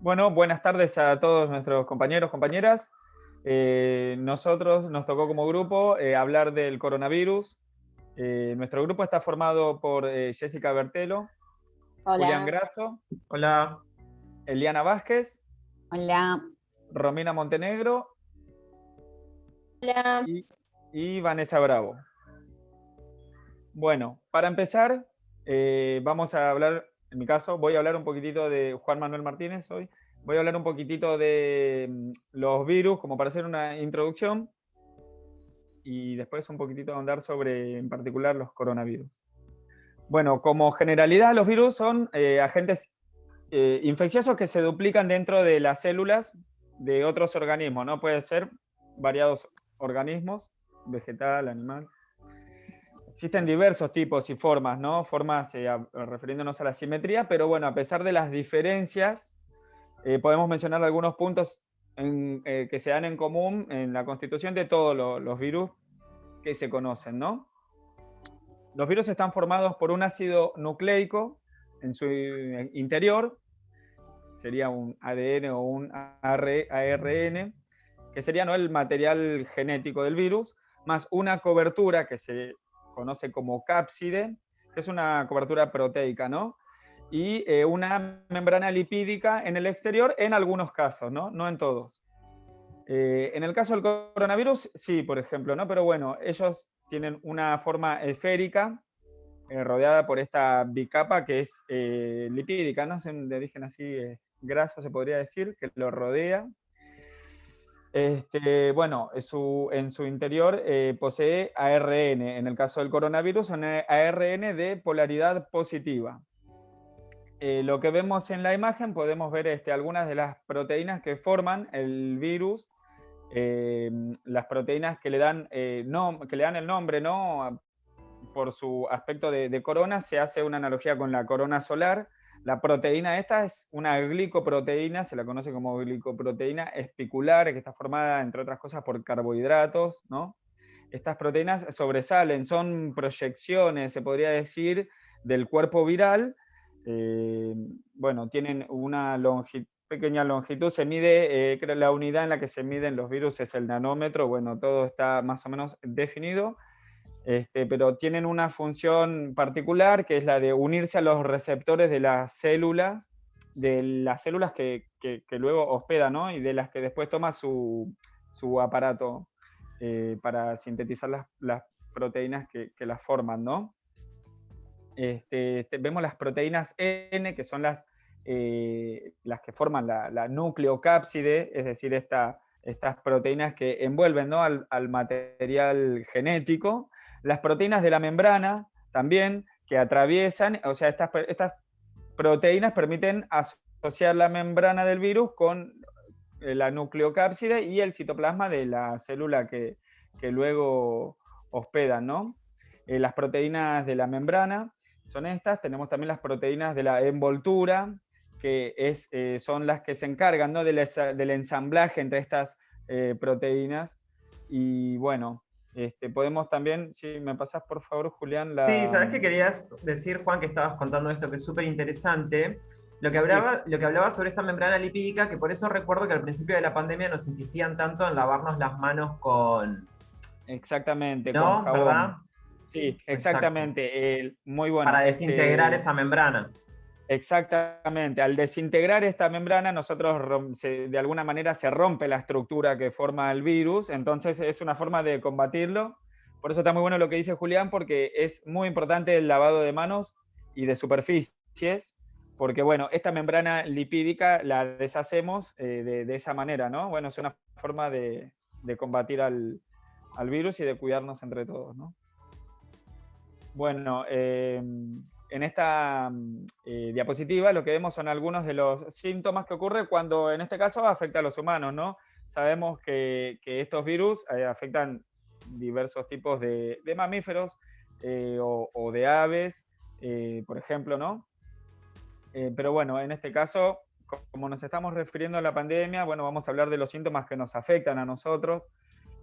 Bueno, buenas tardes a todos nuestros compañeros, compañeras. Nosotros nos tocó como grupo hablar del coronavirus. Nuestro grupo está formado por Jessica Bertelo, Julián Hola, Grasso, Hola, Eliana Vázquez, hola. Romina Montenegro Hola, y, y Vanessa Bravo. Bueno, para empezar, vamos a hablar, en mi caso, voy a hablar un poquitito de Juan Manuel Martínez hoy. Voy a hablar un poquitito de los virus, como para hacer una introducción, y después un poquitito ahondar sobre, en particular, los coronavirus. Bueno, como generalidad, los virus son agentes infecciosos que se duplican dentro de las células de otros organismos, ¿no? Puede ser variados organismos, vegetal, animal. Existen diversos tipos y formas, ¿no? Formas refiriéndonos a la simetría, pero bueno, a pesar de las diferencias, podemos mencionar algunos puntos que se dan en común en la constitución de todos los virus que se conocen, ¿no? Los virus están formados por un ácido nucleico en su interior, sería un ADN o un ARN, que sería, ¿no?, el material genético del virus, más una cobertura que se conoce como cápside, que es una cobertura proteica, ¿no? Y una membrana lipídica en el exterior en algunos casos, ¿no? No en todos. En el caso del coronavirus, sí, por ejemplo, ¿no? Pero bueno, ellos tienen una forma esférica rodeada por esta bicapa que es lipídica, ¿no? Es de origen así graso, se podría decir, que lo rodea. Bueno, en su interior posee ARN. En el caso del coronavirus, un ARN de polaridad positiva. Lo que vemos en la imagen, podemos ver algunas de las proteínas que forman el virus, las proteínas que le dan, que le dan el nombre, ¿no? Por su aspecto de corona, se hace una analogía con la corona solar. La proteína esta es una glicoproteína, se la conoce como glicoproteína espicular, que está formada, entre otras cosas, por carbohidratos, ¿no? Estas proteínas sobresalen, son proyecciones, se podría decir, del cuerpo viral. Eh, bueno, tienen una pequeña longitud, se mide, creo la unidad en la que se miden los virus es el nanómetro, bueno, todo está más o menos definido. Pero tienen una función particular que es la de unirse a los receptores de las células que luego hospeda, ¿no? Y de las que después toma su aparato para sintetizar las proteínas que las forman, ¿no? Vemos las proteínas N, que son las que forman la nucleocápside, es decir, estas proteínas que envuelven, ¿no?, al material genético. Las proteínas de la membrana también, que atraviesan, o sea, estas proteínas permiten asociar la membrana del virus con la nucleocápside y el citoplasma de la célula que luego hospedan, ¿no? Las proteínas de la membrana son estas, tenemos también las proteínas de la envoltura, son las que se encargan, ¿no?, del ensamblaje entre estas proteínas. Y bueno, podemos también, si me pasas por favor, Julián, sí, ¿sabes qué querías decir, Juan, que estabas contando esto que es súper interesante? Sí, Lo que hablaba sobre esta membrana lipídica, que por eso recuerdo que al principio de la pandemia nos insistían tanto en lavarnos las manos con, exactamente, con ¿no? ¿Verdad? jabón. Sí, Exacto. exactamente. Muy bueno. Para desintegrar esa membrana. Exactamente, al desintegrar esta membrana, de alguna manera se rompe la estructura que forma el virus, entonces es una forma de combatirlo. Por eso está muy bueno lo que dice Julián, porque es muy importante el lavado de manos y de superficies, porque bueno, esta membrana lipídica la deshacemos de esa manera, ¿no? Bueno, es una forma de combatir al virus y de cuidarnos entre todos, ¿no? Bueno, en esta diapositiva lo que vemos son algunos de los síntomas que ocurren cuando en este caso afecta a los humanos, ¿no? Sabemos que estos virus afectan diversos tipos de mamíferos o de aves, por ejemplo, ¿no? Pero bueno, en este caso, como nos estamos refiriendo a la pandemia, bueno, vamos a hablar de los síntomas que nos afectan a nosotros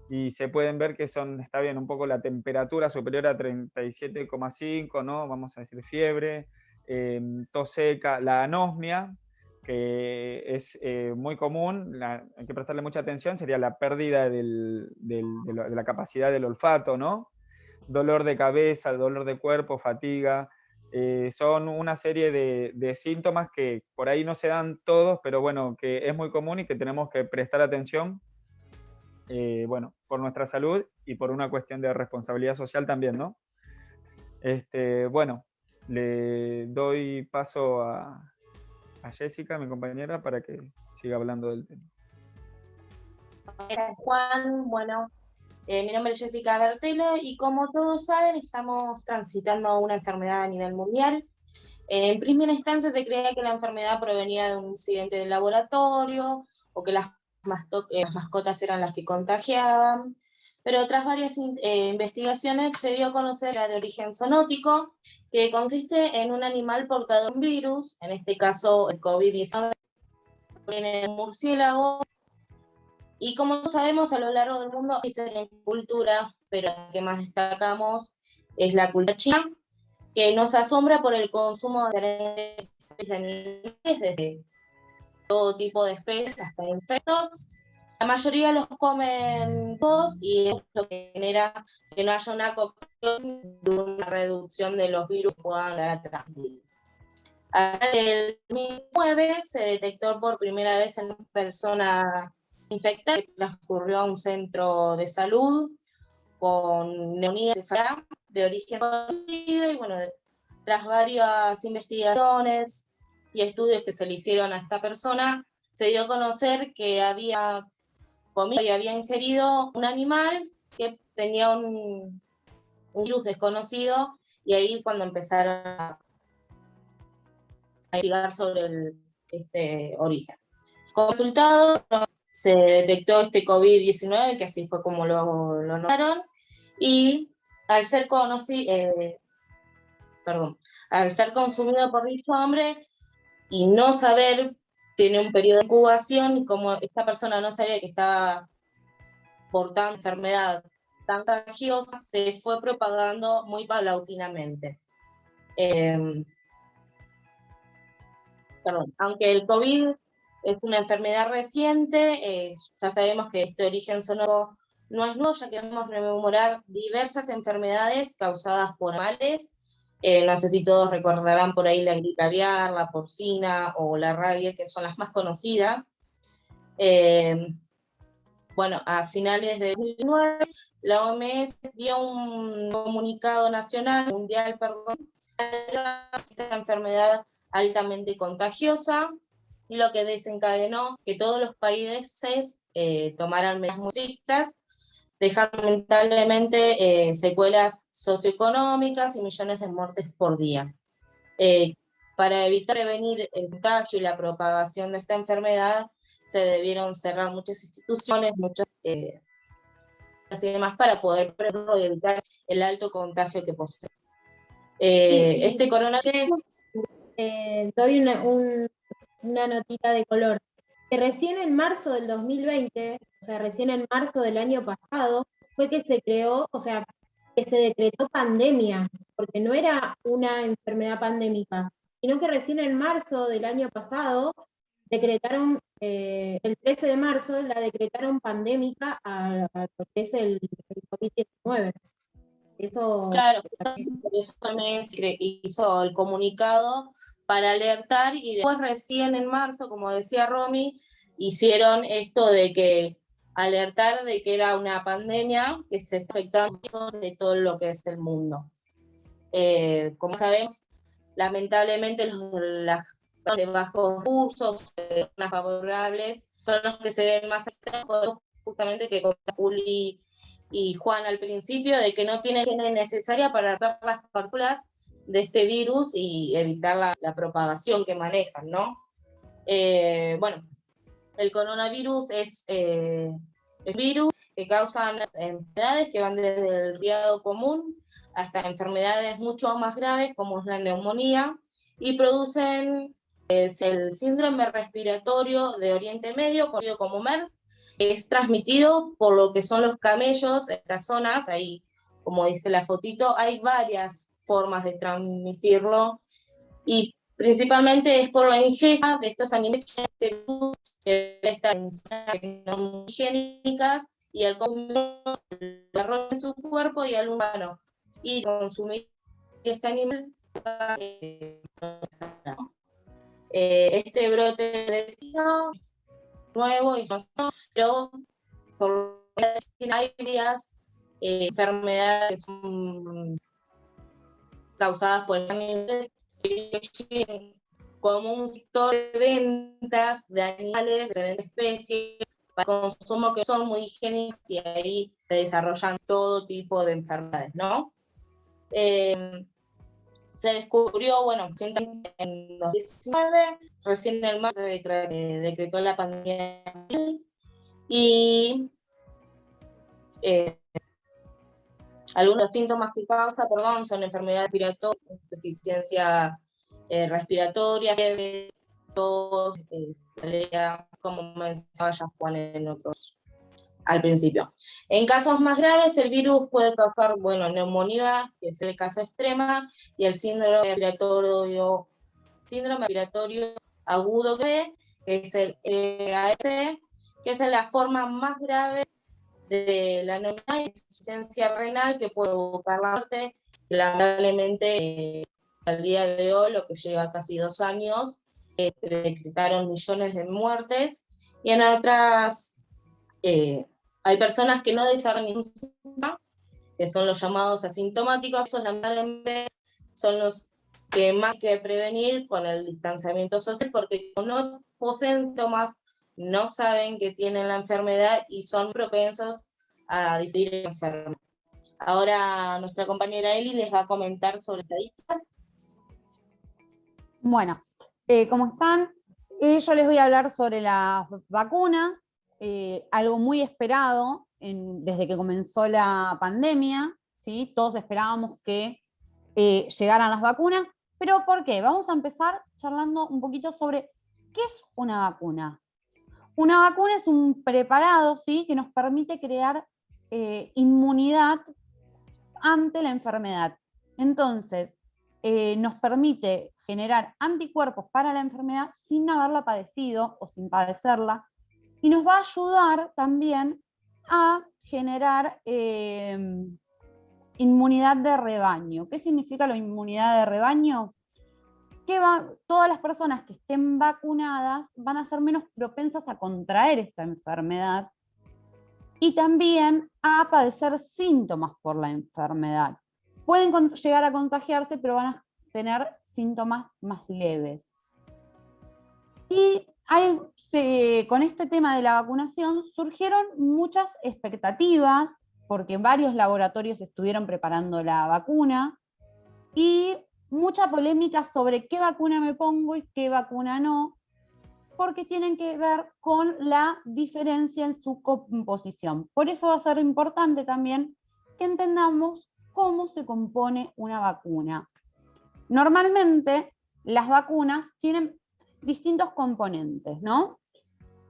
y se pueden ver que está bien, un poco la temperatura superior a 37,5, ¿no? Vamos a decir fiebre, tos seca, la anosmia, que es muy común, hay que prestarle mucha atención, sería la pérdida de la capacidad del olfato, ¿no? Dolor de cabeza, dolor de cuerpo, fatiga. Son una serie de síntomas que por ahí no se dan todos, pero bueno, que es muy común y que tenemos que prestar atención, bueno, por nuestra salud y por una cuestión de responsabilidad social también, ¿no? Bueno, le doy paso a Jessica, mi compañera, para que siga hablando del tema. Juan, bueno, mi nombre es Jessica Bertelo y como todos saben, estamos transitando una enfermedad a nivel mundial. En primera instancia se creía que la enfermedad provenía de un incidente de laboratorio o que las mascotas eran las que contagiaban, pero tras varias investigaciones se dio a conocer que era de origen zoonótico, que consiste en un animal portador de un virus, en este caso el COVID-19, viene de un murciélago. Y como sabemos, a lo largo del mundo hay diferentes culturas, pero la que más destacamos es la cultura china, que nos asombra por el consumo de diferentes animales, desde todo tipo de especies hasta insectos. La mayoría los comen todos y es lo que genera que no haya una cocción de una reducción de los virus que puedan llegar a transmitir. En el 2009 se detectó por primera vez en una persona infectada que transcurrió a un centro de salud con neumonía de origen conocido y bueno, tras varias investigaciones y estudios que se le hicieron a esta persona, se dio a conocer que había comido y había ingerido un animal que tenía un virus desconocido, y ahí cuando empezaron a investigar sobre este origen. Como resultado, se detectó este COVID-19, que así fue como lo notaron, y al ser al ser consumido por dicho hombre y no saber, tiene un periodo de incubación, como esta persona no sabía que estaba portando enfermedad tan contagiosa, se fue propagando muy paulatinamente. Aunque el COVID es una enfermedad reciente, ya sabemos que este origen sonoro no es nuevo, ya que debemos rememorar diversas enfermedades causadas por animales. No sé si todos recordarán por ahí la gripe aviar, la porcina o la rabia, que son las más conocidas. Bueno, a finales de 2009, la OMS dio un comunicado nacional, mundial, perdón, a esta enfermedad altamente contagiosa, y lo que desencadenó que todos los países tomaran medidas muy estrictas, dejando lamentablemente secuelas socioeconómicas y millones de muertes por día. Para evitar prevenir el contagio y la propagación de esta enfermedad, se debieron cerrar muchas instituciones, muchas y demás, para poder prevenirlo y evitar el alto contagio que posee. Este coronavirus... doy una notita de color. Que recién en marzo del 2020, o sea, recién en marzo del año pasado, fue que se creó, o sea, que se decretó pandemia, porque no era una enfermedad pandémica, sino que recién en marzo del año pasado decretaron, el 13 de marzo, la decretaron pandémica a lo que es el COVID-19. Eso... Claro, por eso también se hizo el comunicado para alertar, y después recién en marzo, como decía Romy, hicieron esto de que alertar de que era una pandemia que se está afectando de todo lo que es el mundo. Como sabemos, lamentablemente las de bajos recursos, zonas favorables, son los que se ven más afectados, justamente que con Juli y Juan al principio, de que no tienen la higiene necesaria para tratar las partículas de este virus y evitar la propagación que manejan, ¿no? Bueno, el coronavirus es un virus que causan enfermedades que van desde el resfriado común hasta enfermedades mucho más graves como es la neumonía, y producen el síndrome respiratorio de Oriente Medio, conocido como MERS, que es transmitido por lo que son los camellos. En estas zonas, ahí, como dice la fotito, hay varias formas de transmitirlo, y Principalmente es por la ingesta de estos animales que están no higiénicas y el consumo de su cuerpo y al humano. Y consumir este animal este brote de tiro nuevo y pero por hay varias enfermedades que son causadas por el animal, como un sector de ventas de animales de diferentes especies para consumo que son muy higiénicos y ahí se desarrollan todo tipo de enfermedades, ¿no? Se descubrió, bueno, en 2019, recién en el marzo se decretó la pandemia y algunos de los síntomas que causa, son enfermedades respiratorias, deficiencia respiratoria, fiebre, tos, como mencionaba ya Juan en otros al principio. En casos más graves, el virus puede causar, neumonía, que es el caso extrema, y el síndrome respiratorio agudo grave, que es el EAS, que es la forma más grave de la neumonía y insuficiencia renal que puede provocar la muerte. Lamentablemente, al día de hoy, lo que lleva casi 2 años, decretaron millones de muertes, y en otras hay personas que no desarrollan ningún síntoma, que son los llamados asintomáticos. Esos lamentablemente son los que más hay que prevenir con el distanciamiento social, porque como no poseen síntomas, no saben que tienen la enfermedad y son propensos a difundir la enfermedad. Ahora nuestra compañera Eli les va a comentar sobre estadísticas. Bueno, ¿cómo están? Yo les voy a hablar sobre las vacunas, algo muy esperado desde que comenzó la pandemia, ¿sí? Todos esperábamos que llegaran las vacunas, pero ¿por qué? Vamos a empezar charlando un poquito sobre qué es una vacuna. Una vacuna es un preparado, ¿sí?, que nos permite crear inmunidad ante la enfermedad. Entonces, nos permite generar anticuerpos para la enfermedad sin haberla padecido o sin padecerla, y nos va a ayudar también a generar inmunidad de rebaño. ¿Qué significa la inmunidad de rebaño? Que todas las personas que estén vacunadas van a ser menos propensas a contraer esta enfermedad y también a padecer síntomas por la enfermedad. Pueden llegar a contagiarse, pero van a tener síntomas más leves. Y con este tema de la vacunación surgieron muchas expectativas, porque varios laboratorios estuvieron preparando la vacuna, y mucha polémica sobre qué vacuna me pongo y qué vacuna no, porque tienen que ver con la diferencia en su composición. Por eso va a ser importante también que entendamos cómo se compone una vacuna. Normalmente las vacunas tienen distintos componentes, ¿no?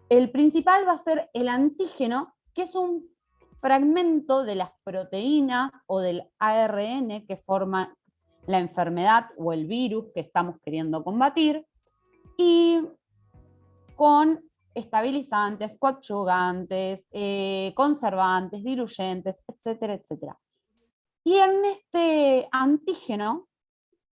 El principal va a ser el antígeno, que es un fragmento de las proteínas o del ARN que forman la enfermedad o el virus que estamos queriendo combatir, y con estabilizantes, coadyuvantes, conservantes, diluyentes, etcétera, etcétera. Y en este antígeno,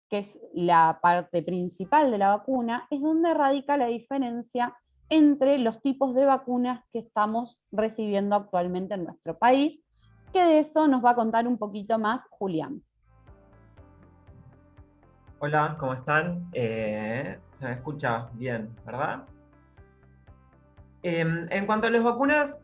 que es la parte principal de la vacuna, es donde radica la diferencia entre los tipos de vacunas que estamos recibiendo actualmente en nuestro país, que de eso nos va a contar un poquito más Julián. Hola, ¿cómo están? Se me escucha bien, ¿verdad? En cuanto a las vacunas,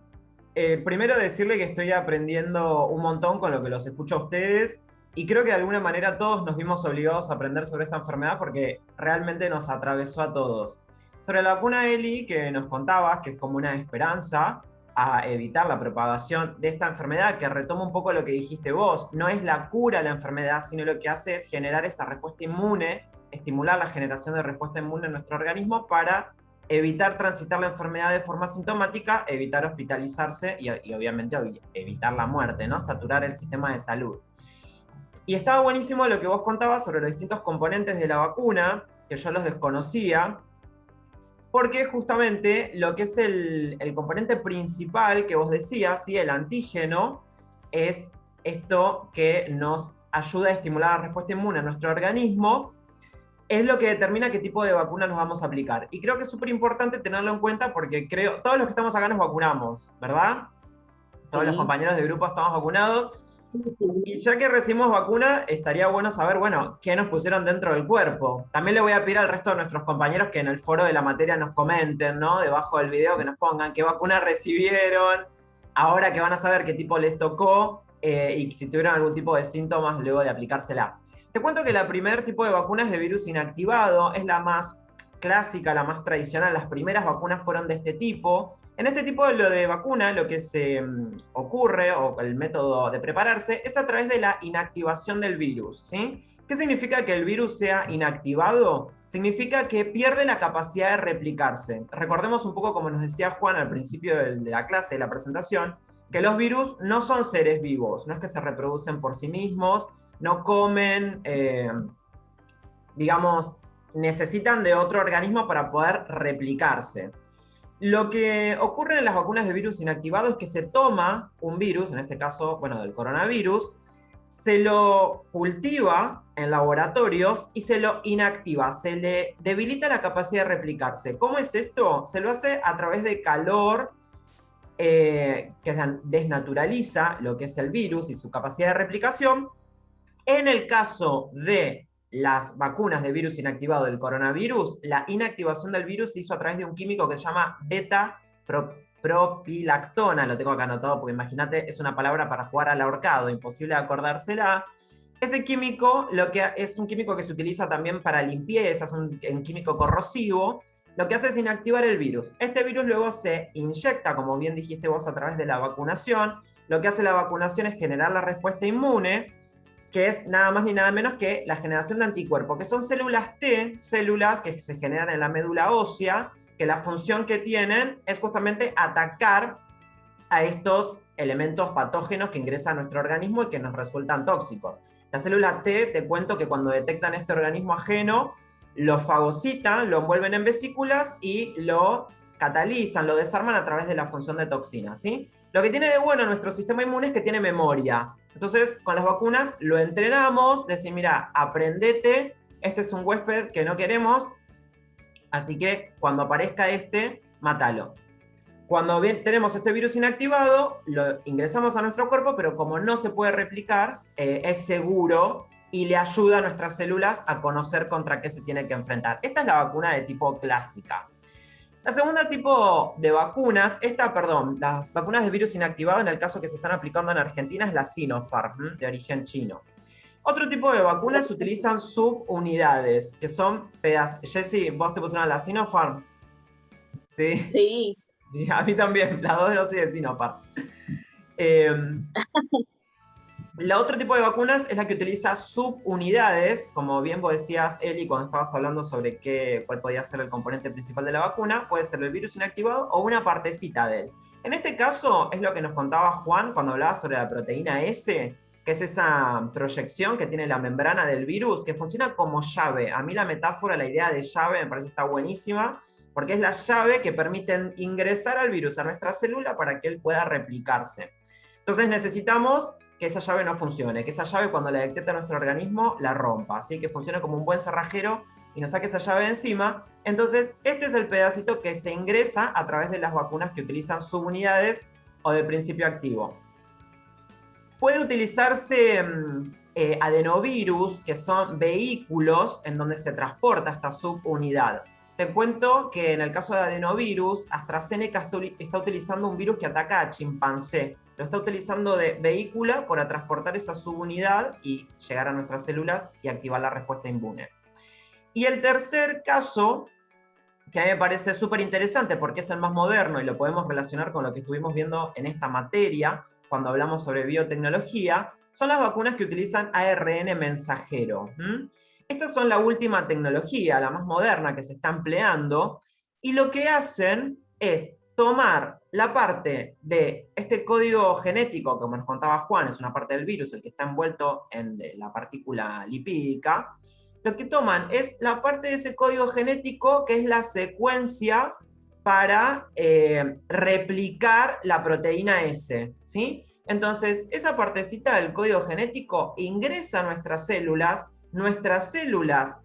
primero decirle que estoy aprendiendo un montón con lo que los escucho a ustedes, y creo que de alguna manera todos nos vimos obligados a aprender sobre esta enfermedad porque realmente nos atravesó a todos. Sobre la vacuna Eli, que nos contabas, que es como una esperanza a evitar la propagación de esta enfermedad, que retoma un poco lo que dijiste vos, no es la cura a la enfermedad, sino lo que hace es generar esa respuesta inmune, estimular la generación de respuesta inmune en nuestro organismo para evitar transitar la enfermedad de forma sintomática, evitar hospitalizarse y obviamente evitar la muerte, ¿no? Saturar el sistema de salud. Y estaba buenísimo lo que vos contabas sobre los distintos componentes de la vacuna. que yo los desconocía, porque justamente lo que es el componente principal que vos decías, ¿sí? El antígeno, es esto que nos ayuda a estimular la respuesta inmune a nuestro organismo, es lo que determina qué tipo de vacuna nos vamos a aplicar. Y creo que es súper importante tenerlo en cuenta porque todos los que estamos acá nos vacunamos, ¿verdad? Todos los compañeros de grupo estamos vacunados. Y ya que recibimos vacuna, estaría bueno saber, bueno, qué nos pusieron dentro del cuerpo. También le voy a pedir al resto de nuestros compañeros que en el foro de la materia nos comenten, ¿no? Debajo del video que nos pongan qué vacuna recibieron, ahora que van a saber qué tipo les tocó y si tuvieron algún tipo de síntomas luego de aplicársela. Te cuento que la primer tipo de vacuna es de virus inactivado, es la más clásica, la más tradicional. Las primeras vacunas fueron de este tipo. En este tipo de vacuna lo que se ocurre, o el método de prepararse, es a través de la inactivación del virus, ¿sí? ¿Qué significa que el virus sea inactivado? Significa que pierde la capacidad de replicarse. Recordemos un poco como nos decía Juan al principio de la clase, de la presentación, que los virus no son seres vivos, no es que se reproducen por sí mismos, no comen, digamos, necesitan de otro organismo para poder replicarse. Lo que ocurre en las vacunas de virus inactivado es que se toma un virus, en este caso, bueno, del coronavirus, se lo cultiva en laboratorios y se lo inactiva, se le debilita la capacidad de replicarse. ¿Cómo es esto? Se lo hace a través de calor que desnaturaliza lo que es el virus y su capacidad de replicación. En el caso de las vacunas de virus inactivado del coronavirus, la inactivación del virus se hizo a través de un químico que se llama beta-propilactona. Lo tengo acá anotado porque imagínate, es una palabra para jugar al ahorcado, imposible acordársela. Ese químico es un químico que se utiliza también para limpieza, es un químico corrosivo. Lo que hace es inactivar el virus. Este virus luego se inyecta, como bien dijiste vos, a través de la vacunación. Lo que hace la vacunación es generar la respuesta inmune, que es nada más ni nada menos que la generación de anticuerpos, que son células T, células que se generan en la médula ósea, que la función que tienen es justamente atacar a estos elementos patógenos que ingresan a nuestro organismo y que nos resultan tóxicos. La célula T, te cuento que cuando detectan este organismo ajeno, lo fagocitan, lo envuelven en vesículas y lo catalizan, lo desarman a través de la función de toxinas, ¿sí? Lo que tiene de bueno nuestro sistema inmune es que tiene memoria. Entonces, con las vacunas lo entrenamos, decir, mira, aprendete, este es un huésped que no queremos, así que cuando aparezca este, mátalo. Cuando tenemos este virus inactivado, lo ingresamos a nuestro cuerpo, pero como no se puede replicar, es seguro y le ayuda a nuestras células a conocer contra qué se tiene que enfrentar. Esta es la vacuna de tipo clásica. La segunda tipo de vacunas, las vacunas de virus inactivado, en el caso que se están aplicando en Argentina, es la Sinopharm, de origen chino. Otro tipo de vacunas utilizan subunidades, que son pedazos. Jessy, ¿vos te pusieron la Sinopharm? Sí. Sí. A mí también, las dos dosis de Sinopharm. La otro tipo de vacunas es la que utiliza subunidades, como bien vos decías, Eli, cuando estabas hablando sobre cuál podía ser el componente principal de la vacuna, puede ser el virus inactivado o una partecita de él. En este caso, es lo que nos contaba Juan cuando hablaba sobre la proteína S, que es esa proyección que tiene la membrana del virus, que funciona como llave. A mí la metáfora, la idea de llave me parece que está buenísima, porque es la llave que permite ingresar al virus a nuestra célula para que él pueda replicarse. Entonces necesitamos que esa llave no funcione, que esa llave cuando la detecta nuestro organismo la rompa, así que funcione como un buen cerrajero y nos saque esa llave de encima. Entonces este es el pedacito que se ingresa a través de las vacunas que utilizan subunidades o de principio activo. Puede utilizarse adenovirus, que son vehículos en donde se transporta esta subunidad. Te cuento que en el caso de adenovirus, AstraZeneca está utilizando un virus que ataca a chimpancé. Lo está utilizando de vehícula para transportar esa subunidad y llegar a nuestras células y activar la respuesta inmune. Y el tercer caso, que a mí me parece súper interesante porque es el más moderno y lo podemos relacionar con lo que estuvimos viendo en esta materia cuando hablamos sobre biotecnología, son las vacunas que utilizan ARN mensajero. Estas son la última tecnología, la más moderna que se está empleando, y lo que hacen es tomar la parte de este código genético, como nos contaba Juan, es una parte del virus, el que está envuelto en la partícula lipídica, lo que toman es la parte de ese código genético que es la secuencia para replicar la proteína S, ¿sí? Entonces, esa partecita del código genético ingresa a nuestras células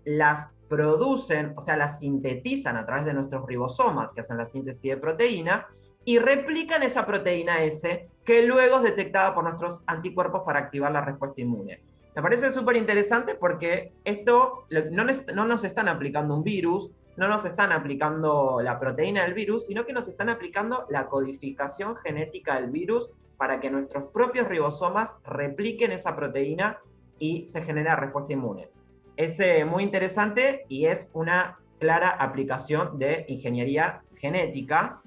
las producen, o sea, las sintetizan a través de nuestros ribosomas, que hacen la síntesis de proteína, y replican esa proteína S, que luego es detectada por nuestros anticuerpos para activar la respuesta inmune. Me parece súper interesante porque esto no nos están aplicando un virus, no nos están aplicando la proteína del virus, sino que nos están aplicando la codificación genética del virus para que nuestros propios ribosomas repliquen esa proteína y se genera respuesta inmune. Es muy interesante y es una clara aplicación de ingeniería genética,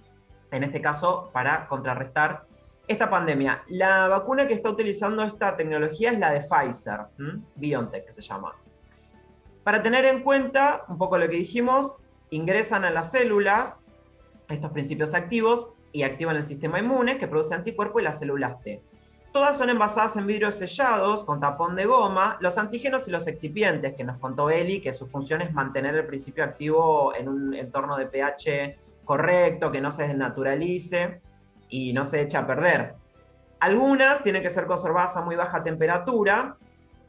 en este caso para contrarrestar esta pandemia. La vacuna que está utilizando esta tecnología es la de Pfizer, BioNTech que se llama. Para tener en cuenta un poco lo que dijimos, ingresan a las células estos principios activos y activan el sistema inmune que produce anticuerpos y las células T. Todas son envasadas en vidrios sellados con tapón de goma, los antígenos y los excipientes, que nos contó Eli, que su función es mantener el principio activo en un entorno de pH correcto, que no se desnaturalice y no se eche a perder. Algunas tienen que ser conservadas a muy baja temperatura,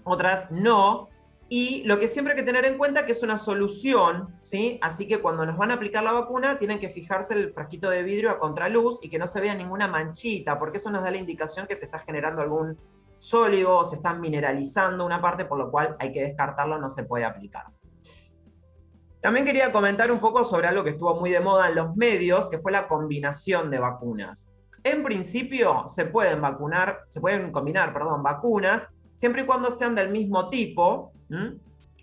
otras no, y lo que siempre hay que tener en cuenta es que es una solución, ¿sí? Así que cuando nos van a aplicar la vacuna tienen que fijarse el frasquito de vidrio a contraluz y que no se vea ninguna manchita, porque eso nos da la indicación que se está generando algún sólido o se está mineralizando una parte, por lo cual hay que descartarlo, no se puede aplicar. También quería comentar un poco sobre algo que estuvo muy de moda en los medios, que fue la combinación de vacunas. En principio se pueden combinar vacunas, siempre y cuando sean del mismo tipo,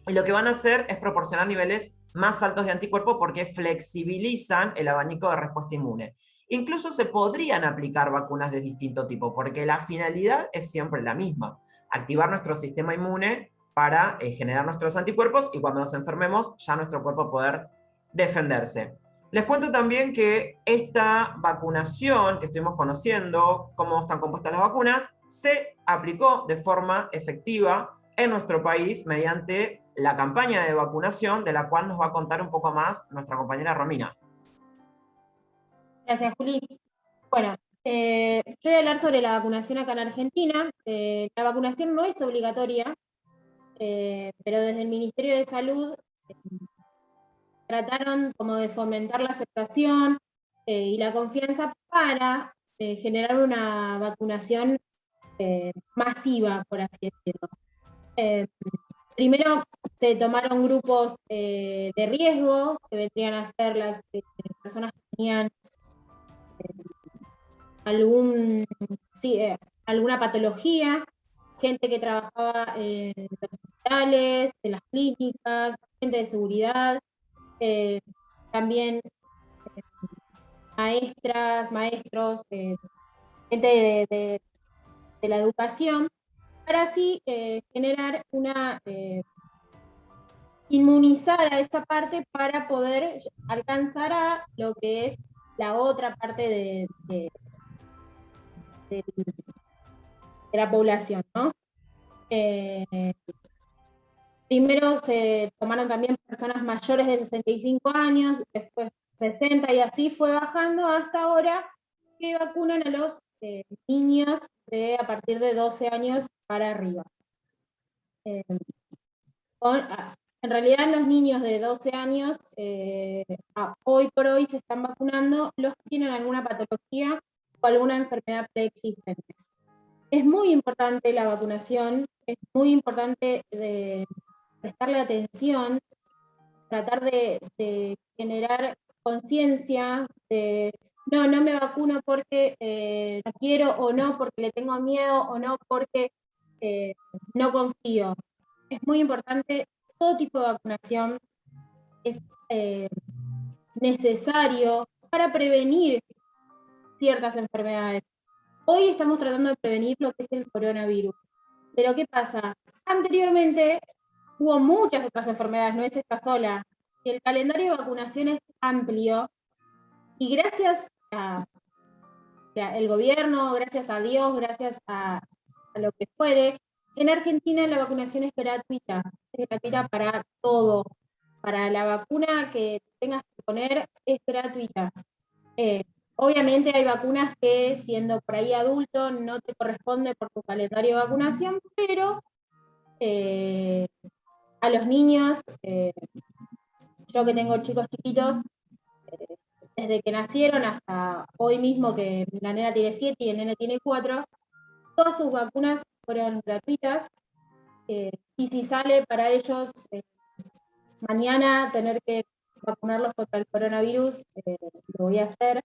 y lo que van a hacer es proporcionar niveles más altos de anticuerpos porque flexibilizan el abanico de respuesta inmune. Incluso se podrían aplicar vacunas de distinto tipo, porque la finalidad es siempre la misma: activar nuestro sistema inmune para generar nuestros anticuerpos y cuando nos enfermemos ya nuestro cuerpo poder defenderse. Les cuento también que esta vacunación que estuvimos conociendo, cómo están compuestas las vacunas, se aplicó de forma efectiva en nuestro país mediante la campaña de vacunación, de la cual nos va a contar un poco más nuestra compañera Romina. Gracias, Juli. Bueno, yo voy a hablar sobre la vacunación acá en Argentina. La vacunación no es obligatoria, pero desde el Ministerio de Salud trataron como de fomentar la aceptación y la confianza para generar una vacunación masiva, por así decirlo. Primero se tomaron grupos de riesgo, que vendrían a ser las personas que tenían alguna patología, gente que trabajaba en los hospitales, en las clínicas, gente de seguridad, también maestras, maestros, gente de la educación, para así generar inmunizar a esa parte para poder alcanzar a lo que es la otra parte de la población, ¿no? Primero se tomaron también personas mayores de 65 años, después 60 y así fue bajando hasta ahora que vacunan a los niños a partir de 12 años para arriba. En realidad los niños de 12 años hoy por hoy se están vacunando los que tienen alguna patología o alguna enfermedad preexistente. Es muy importante la vacunación, es muy importante prestarle atención, tratar de generar conciencia de no me vacuno porque no quiero, o no porque le tengo miedo, o no porque no confío. Es muy importante, todo tipo de vacunación es necesario para prevenir ciertas enfermedades. Hoy estamos tratando de prevenir lo que es el coronavirus. Pero ¿qué pasa? Anteriormente hubo muchas otras enfermedades, no es esta sola. Y el calendario de vacunación es amplio. Y gracias al gobierno, gracias a Dios, gracias a lo que fuere, En Argentina la vacunación es gratuita para todo. Para la vacuna que tengas que poner es gratuita. Obviamente hay vacunas que siendo por ahí adulto no te corresponde por tu calendario de vacunación, pero a los niños, yo que tengo chicos chiquitos, desde que nacieron hasta hoy mismo que la nena tiene 7 y el nene tiene 4, todas sus vacunas fueron gratuitas, y si sale para ellos mañana tener que vacunarlos contra el coronavirus, lo voy a hacer,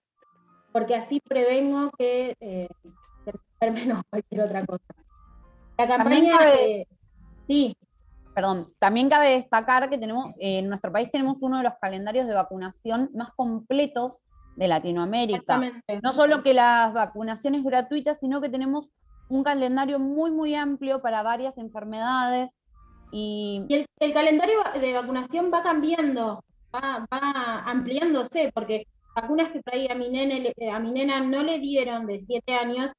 porque así prevengo que se enfermen o cualquier otra cosa. La También campaña, cabe, sí, perdón, también cabe destacar que en nuestro país tenemos uno de los calendarios de vacunación más completos de Latinoamérica. exactamente. No solo que las vacunaciones gratuitas, sino que tenemos un calendario muy, muy amplio para varias enfermedades. Y Y el calendario de vacunación va cambiando, va ampliándose, porque vacunas que por ahí a mi nena no le dieron de 7 años,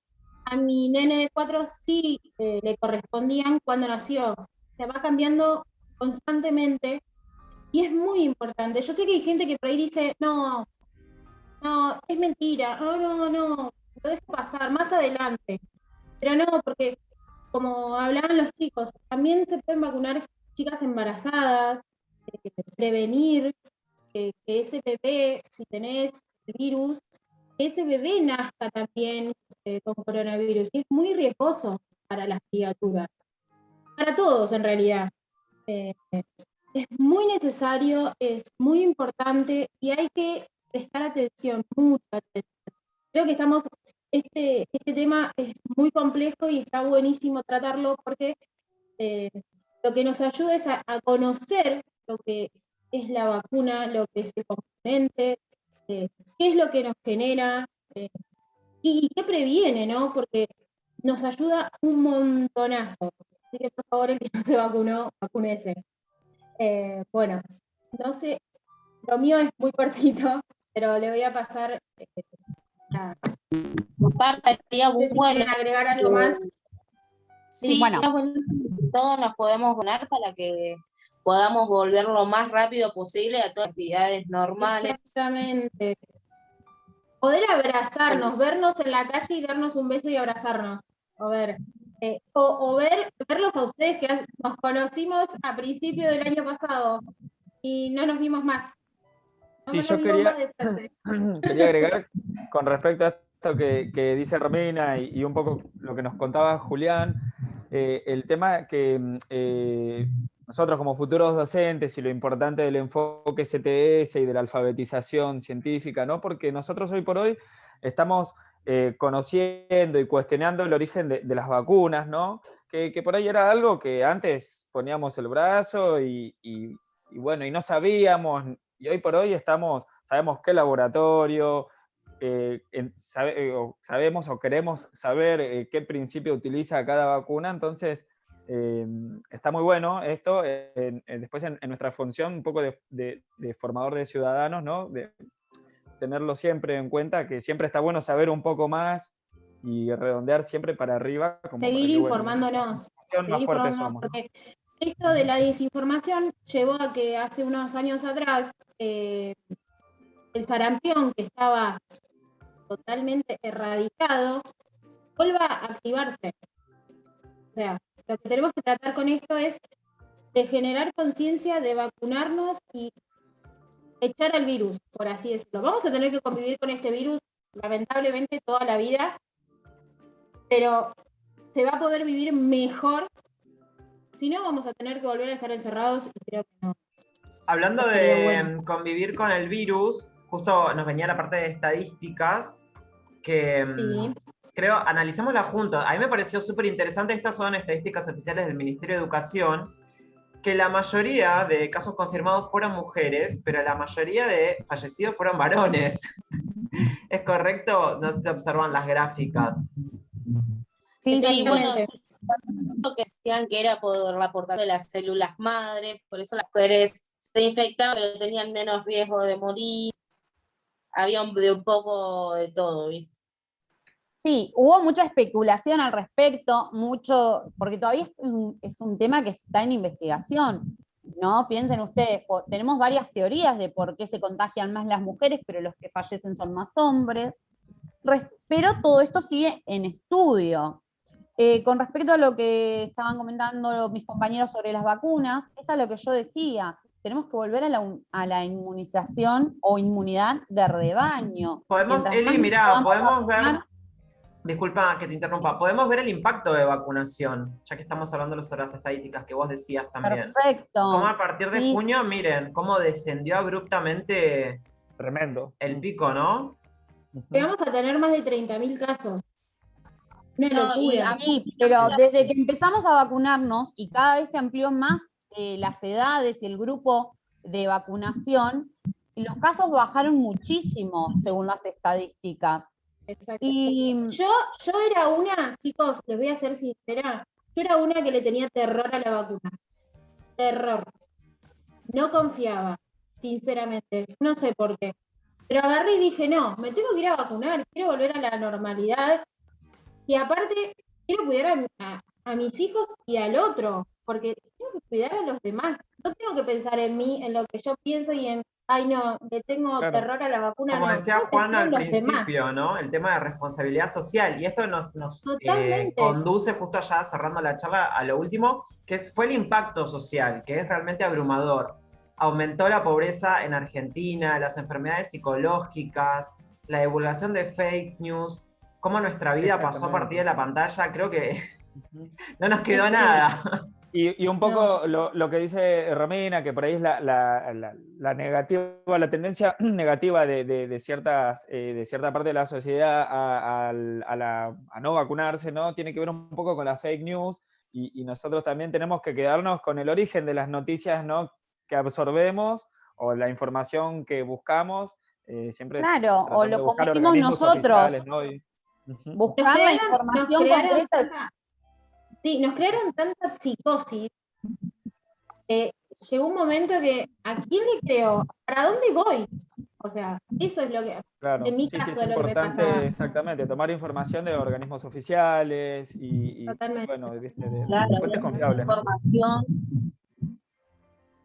a mi nene de 4 sí le correspondían cuando nació. O sea, va cambiando constantemente y es muy importante. Yo sé que hay gente que por ahí dice, no, no, es mentira, no, lo dejo pasar más adelante. Pero no, porque como hablaban los chicos, también se pueden vacunar chicas embarazadas, prevenir que ese bebé, si tenés el virus, que ese bebé nazca también con coronavirus. Y es muy riesgoso para las criaturas, para todos en realidad. Eh, es muy necesario, es muy importante y hay que prestar atención, mucha atención. Creo que este tema es muy complejo y está buenísimo tratarlo porque lo que nos ayuda es a conocer lo que es la vacuna, lo que es el componente, qué es lo que nos genera y qué previene, ¿no? Porque nos ayuda un montonazo. Así que por favor, el que no se vacunó, vacúnese. Bueno, no sé, lo mío es muy cortito, pero le voy a pasar a... Aparte, sería No sé si bueno quieren agregar algo más. sí, bueno. sería buenísimo que todos nos podemos donar para que podamos volver lo más rápido posible a todas las actividades normales. Exactamente. Poder abrazarnos, vernos en la calle y darnos un beso y abrazarnos. A ver, o verlos a ustedes que nos conocimos a principio del año pasado y no nos vimos más. Sí, nos yo vimos más quería, de frente. quería agregar con respecto a esto que dice Romina y un poco lo que nos contaba Julián, el tema que nosotros como futuros docentes y lo importante del enfoque CTS y de la alfabetización científica, ¿no? Porque nosotros hoy por hoy estamos conociendo y cuestionando el origen de las vacunas, ¿no? Que por ahí era algo que antes poníamos el brazo y bueno, y no sabíamos, y hoy por hoy sabemos qué laboratorio, sabemos o queremos saber qué principio utiliza cada vacuna, entonces está muy bueno esto, después en nuestra función un poco de formador de ciudadanos, ¿no? De tenerlo siempre en cuenta, que siempre está bueno saber un poco más y redondear siempre para arriba, como para Seguir que, bueno, informándonos, más fuertes somos, ¿no? porque esto de la desinformación llevó a que hace unos años atrás el sarampión, que estaba totalmente erradicado, vuelva a activarse. O sea, lo que tenemos que tratar con esto es de generar conciencia, de vacunarnos y echar al virus, por así decirlo. Vamos a tener que convivir con este virus, lamentablemente, toda la vida, pero se va a poder vivir mejor. Si no, vamos a tener que volver a estar encerrados y creo que no. Hablando Estaría de bueno. convivir con el virus, justo nos venía la parte de estadísticas que Sí. creo, analicémosla juntos. A mí me pareció súper interesante, estas son estadísticas oficiales del Ministerio de Educación, que la mayoría de casos confirmados fueron mujeres, pero la mayoría de fallecidos fueron varones. ¿Es correcto? No sé si observan las gráficas. sí, Sí, bueno, Exactamente. sí, que decían que era por la aportación de las células madre, por eso las mujeres se infectaban, pero tenían menos riesgo de morir. Había de un poco de todo, ¿viste? Sí, hubo mucha especulación al respecto, porque todavía es un tema que está en investigación, ¿no? Piensen ustedes, tenemos varias teorías de por qué se contagian más las mujeres, pero los que fallecen son más hombres, pero todo esto sigue en estudio. Con respecto a lo que estaban comentando mis compañeros sobre las vacunas, eso es lo que yo decía, tenemos que volver a la inmunización o inmunidad de rebaño. Podemos, Mientras Eli, más nos mirá, podamos podemos ver, vacunar, disculpa que te interrumpa, podemos ver el impacto de vacunación, ya que estamos hablando sobre las estadísticas que vos decías también. perfecto. Como a partir de Sí, junio, miren, cómo descendió abruptamente Tremendo. el pico, ¿no? Vamos a tener más de 30.000 casos. Una No, y locura. sí, pero desde que empezamos a vacunarnos y cada vez se amplió más las edades y el grupo de vacunación, los casos bajaron muchísimo según las estadísticas. Exacto. Y Yo era una, chicos, les voy a ser sincera, yo era una que le tenía terror a la vacuna. Terror. No confiaba, sinceramente. No sé por qué. Pero agarré y dije, no, me tengo que ir a vacunar, quiero volver a la normalidad. Y aparte, quiero cuidar a mis hijos y al otro, porque tengo que cuidar a los demás. No tengo que pensar en mí, en lo que yo pienso y en, ay no, le tengo Claro. terror a la vacuna. Como No, decía tengo que Juan pensar al en los demás. principio, ¿no? El tema de responsabilidad social. Y esto nos Totalmente. conduce justo allá, cerrando la charla, a lo último, que fue el impacto social, que es realmente abrumador. Aumentó la pobreza en Argentina, las enfermedades psicológicas, la divulgación de fake news, cómo nuestra vida pasó a partir de la pantalla. Creo que no nos quedó nada. Y un poco lo que dice Romina, que por ahí es la negativa, la tendencia negativa de cierta parte de la sociedad a no vacunarse, ¿no? Tiene que ver un poco con las fake news, y nosotros también tenemos que quedarnos con el origen de las noticias, ¿no?, que absorbemos, o la información que buscamos, siempre claro, o tratando de como buscar hicimos organismos nosotros, oficiales, ¿no? buscar la información concreta. Sí, nos crearon tanta psicosis. Llegó un momento que, ¿a quién le creo? ¿Para dónde voy? O sea, eso es lo que, Claro, en mi sí, caso, es es lo que me importante, pasaba. exactamente, tomar información de organismos oficiales y Totalmente. bueno, de Claro, fuentes de confiables, ¿no? información.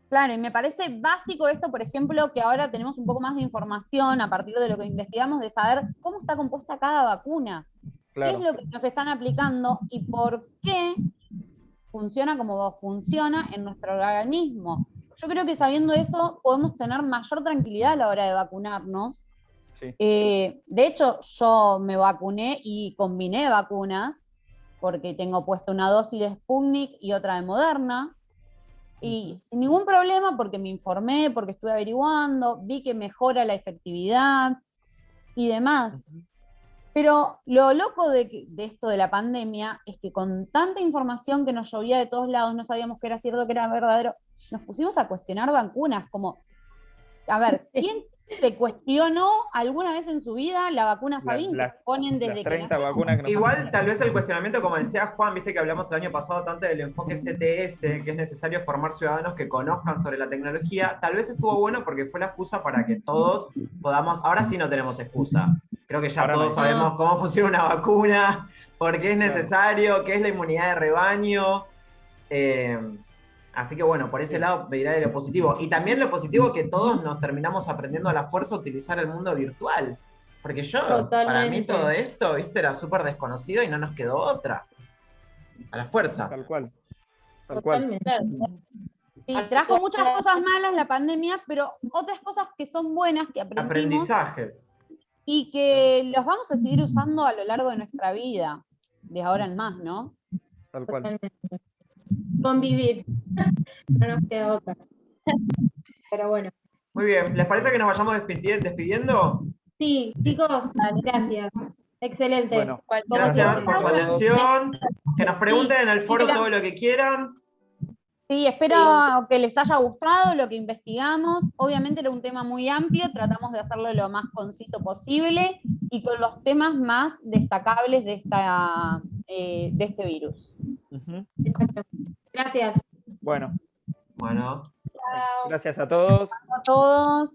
Claro, y me parece básico esto, por ejemplo, que ahora tenemos un poco más de información a partir de lo que investigamos, de saber cómo está compuesta cada vacuna, qué es Claro. lo que nos están aplicando y por qué funciona como funciona en nuestro organismo. Yo creo que sabiendo eso podemos tener mayor tranquilidad a la hora de vacunarnos. Sí. De hecho, yo me vacuné y combiné vacunas, porque tengo puesto una dosis de Sputnik y otra de Moderna, y sin ningún problema, porque me informé, porque estuve averiguando, vi que mejora la efectividad y demás. Pero lo loco de esto de la pandemia es que con tanta información que nos llovía de todos lados, no sabíamos qué era cierto, qué era verdadero, nos pusimos a cuestionar vacunas, como, a ver, ¿quién se cuestionó alguna vez en su vida la vacuna Sabin que ponen desde las que 30 nacemos? vacunas que nos Igual, pusieron. tal vez el cuestionamiento, como decía Juan, viste que hablamos el año pasado tanto del enfoque CTS, que es necesario formar ciudadanos que conozcan sobre la tecnología, tal vez estuvo bueno porque fue la excusa para que todos podamos, ahora sí no tenemos excusa. Creo que ya Ahora todos no hay. sabemos cómo funciona una vacuna, por qué es necesario, qué es la inmunidad de rebaño. Así que bueno, por ese lado me dirá de lo positivo. Y también lo positivo que todos nos terminamos aprendiendo a la fuerza a utilizar el mundo virtual. Porque para mí todo esto, viste, era súper desconocido y no nos quedó otra. A la fuerza. Tal cual. Tal cual. Sí, trajo muchas cosas malas la pandemia, pero otras cosas que son buenas, que aprendimos. Aprendizajes. Y que los vamos a seguir usando a lo largo de nuestra vida, de ahora en más, ¿no? Tal cual. Convivir. No nos queda otra. Pero bueno. Muy bien. ¿Les parece que nos vayamos despidiendo? Sí, chicos, gracias. Excelente. Bueno, gracias por su atención. Que nos pregunten en el foro todo lo que quieran. Sí, espero que les haya gustado lo que investigamos. Obviamente era un tema muy amplio, tratamos de hacerlo lo más conciso posible y con los temas más destacables de este virus. Exacto. Gracias. Bueno. Bueno. Gracias a todos. A todos.